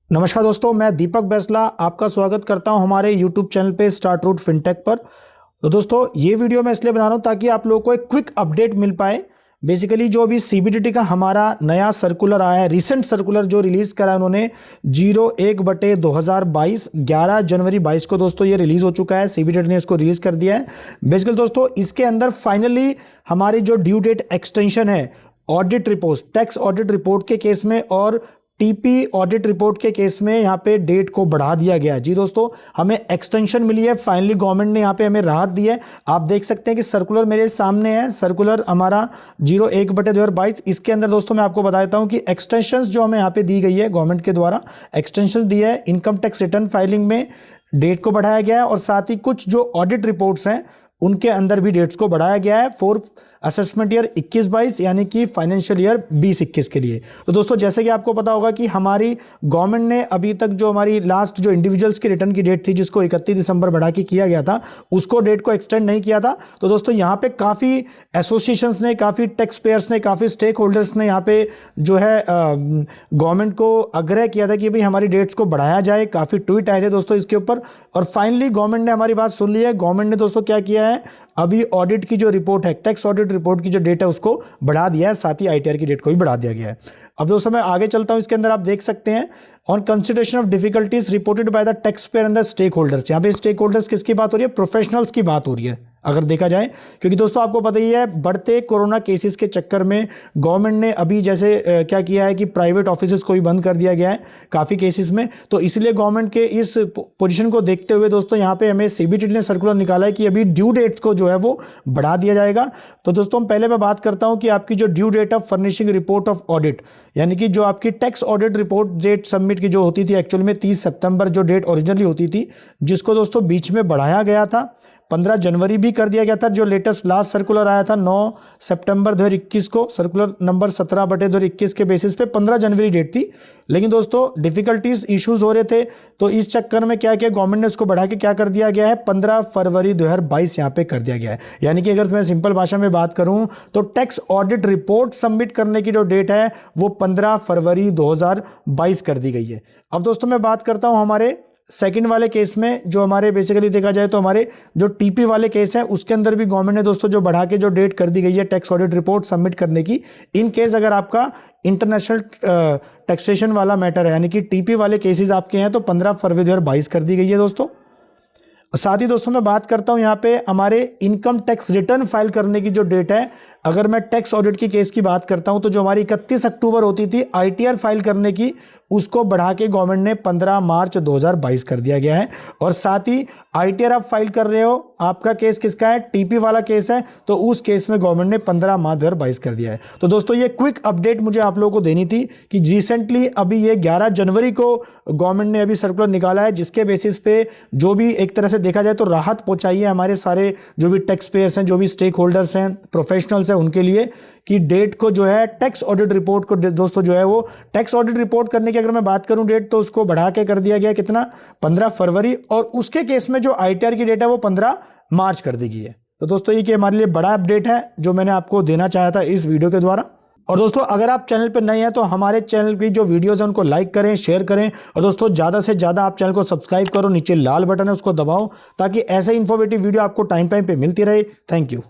नमस्कार दोस्तों, मैं दीपक बैसला आपका स्वागत करता हूं हमारे YouTube चैनल पे स्टार्ट रूट फिनटेक पर। तो दोस्तों ये वीडियो मैं इसलिए बना रहा हूं ताकि आप लोगों को एक क्विक अपडेट मिल पाए। बेसिकली जो अभी CBDT का हमारा नया सर्कुलर आया है, रिसेंट सर्कुलर जो रिलीज़ करा है उन्होंने 01/2022 11 जनवरी 22 को दोस्तों ये रिलीज़ हो चुका है। CBDT ने इसको रिलीज़ कर दिया है। बेसिकली दोस्तों इसके अंदर फाइनली हमारी जो ड्यू डेट एक्सटेंशन है audit report, tax audit report के केस में और टीपी ऑडिट रिपोर्ट के केस में यहाँ पे डेट को बढ़ा दिया गया है। जी दोस्तों, हमें एक्सटेंशन मिली है। फाइनली गवर्नमेंट ने यहाँ पे हमें राहत दी है। आप देख सकते हैं कि सर्कुलर मेरे सामने है, सर्कुलर हमारा 01/2022। इसके अंदर दोस्तों मैं आपको बता देता हूँ कि एक्सटेंशंस जो हमें यहाँ पे दी गई है गवर्नमेंट के द्वारा, एक्सटेंशन दी है। इनकम टैक्स रिटर्न फाइलिंग में डेट को बढ़ाया गया है और साथ ही कुछ जो ऑडिट रिपोर्ट्स हैं उनके अंदर भी डेट्स को बढ़ाया गया है फॉर असेसमेंट ईयर 21-22 यानी कि फाइनेंशियल ईयर 20-21 के लिए। तो दोस्तों जैसे कि आपको पता होगा कि हमारी गवर्नमेंट ने अभी तक जो हमारी लास्ट जो इंडिविजुअल्स की रिटर्न की डेट थी जिसको 31 दिसंबर बढ़ा के किया गया था, उसको डेट को एक्सटेंड नहीं किया था। तो दोस्तों यहाँ पे काफ़ी एसोसिएशंस ने, काफ़ी टैक्स पेयर्स ने, काफ़ी स्टेक होल्डर्स ने यहाँ पे जो है गवर्नमेंट को आग्रह किया था कि भाई हमारी डेट्स को बढ़ाया जाए। काफ़ी ट्वीट आए थे दोस्तों इसके ऊपर और फाइनली गवर्नमेंट ने हमारी बात सुन ली है। गवर्नमेंट ने दोस्तों क्या किया है, अभी ऑडिट की जो रिपोर्ट है, टैक्स ऑडिट रिपोर्ट की जो डेट है उसको बढ़ा दिया है, साथ ही ITR की डेट को भी बढ़ा दिया गया है। अब दोस्तों मैं आगे चलता हूं। इसके अंदर आप देख सकते हैं on consideration of difficulties reported by the taxpayer and the stakeholders. यहाँ पे स्टेक होल्डर्स किसकी बात हो रही है? प्रोफेशनल्स की बात हो रही है अगर देखा जाए, क्योंकि दोस्तों आपको पता ही है बढ़ते कोरोना केसेस के चक्कर में गवर्नमेंट ने अभी जैसे क्या किया है कि प्राइवेट ऑफिसेज को भी बंद कर दिया गया है काफ़ी केसेस में। तो इसलिए गवर्नमेंट के इस पोजीशन को देखते हुए दोस्तों यहाँ पे हमें CBDT ने सर्कुलर निकाला है कि अभी ड्यू डेट्स को जो है वो बढ़ा दिया जाएगा। तो दोस्तों पहले मैं बात करता हूँ कि आपकी जो due date of furnishing report of audit, यानी कि जो आपकी tax audit report date submit की जो होती थी एक्चुअल में 30 सितंबर जो डेट ओरिजिनली होती थी, जिसको दोस्तों बीच में बढ़ाया गया था, 15 जनवरी भी कर दिया गया था। जो लेटेस्ट लास्ट सर्कुलर आया था 9 सितंबर 2021 को, सर्कुलर नंबर 17/2021 के बेसिस पे 15 जनवरी डेट थी। लेकिन दोस्तों डिफिकल्टीज इश्यूज हो रहे थे, तो इस चक्कर में क्या किया गवर्नमेंट ने उसको बढ़ा के क्या कर दिया गया है, 15 फरवरी 2022 यहाँ पे कर दिया गया है। यानी कि अगर मैं सिंपल भाषा में बात करूं तो टैक्स ऑडिट रिपोर्ट सबमिट करने की जो डेट है वो 15 फरवरी 2022 कर दी गई है। अब दोस्तों मैं बात करता हूं हमारे सेकंड वाले केस में, जो हमारे बेसिकली देखा जाए तो हमारे जो TP वाले केस है उसके अंदर भी गवर्नमेंट ने दोस्तों जो बढ़ा के जो डेट कर दी गई है टैक्स ऑडिट रिपोर्ट सबमिट करने की। इन केस अगर आपका इंटरनेशनल टैक्सेशन वाला मैटर है यानी कि TP वाले केसेस आपके हैं तो 15 फरवरी 2022 कर दी गई है दोस्तों। साथ ही दोस्तों मैं बात करता हूं यहाँ पे हमारे इनकम टैक्स रिटर्न फाइल करने की जो डेट है, अगर मैं टैक्स ऑडिट की केस की बात करता हूं तो जो हमारी 31 अक्टूबर होती थी ITR फाइल करने की, उसको बढ़ा के गवर्नमेंट ने 15 मार्च 2022 कर दिया गया है। और साथ ही ITR आप फाइल कर रहे हो, आपका केस किसका है? TP वाला केस है, तो उस केस में गवर्नमेंट ने 15 मार्च 2022 कर दिया है। तो दोस्तों ये क्विक अपडेट मुझे आप लोगों को देनी थी कि रिसेंटली अभी ये 11 जनवरी को गवर्नमेंट ने अभी सर्कुलर निकाला है, जिसके बेसिस पे जो भी एक तरह से देखा जाए तो राहत पहुंचाई है हमारे सारे जो भी टैक्स पेयर्स हैं, जो भी स्टेक होल्डर्स हैं, प्रोफेशनल्स हैं, उनके लिए कि डेट को जो है टैक्स ऑडिट रिपोर्ट को दोस्तों जो है वो टैक्स ऑडिट रिपोर्ट करने की अगर मैं बात करूं डेट तो उसको बढ़ा के कर दिया गया कितना, 15 फरवरी, और उसके केस में जो ITR की डेट है वो 15 मार्च कर दी गई है। तो दोस्तों ये कि हमारे लिए बड़ा अपडेट है जो मैंने आपको देना चाहा था इस वीडियो के द्वारा। और दोस्तों अगर आप चैनल पर नए हैं तो हमारे चैनल की जो वीडियोस हैं उनको लाइक करें, शेयर करें और दोस्तों ज़्यादा से ज़्यादा आप चैनल को सब्सक्राइब करो। नीचे लाल बटन है उसको दबाओ ताकि ऐसे इन्फॉर्मेटिव वीडियो आपको टाइम पे मिलती रहे। Thank you.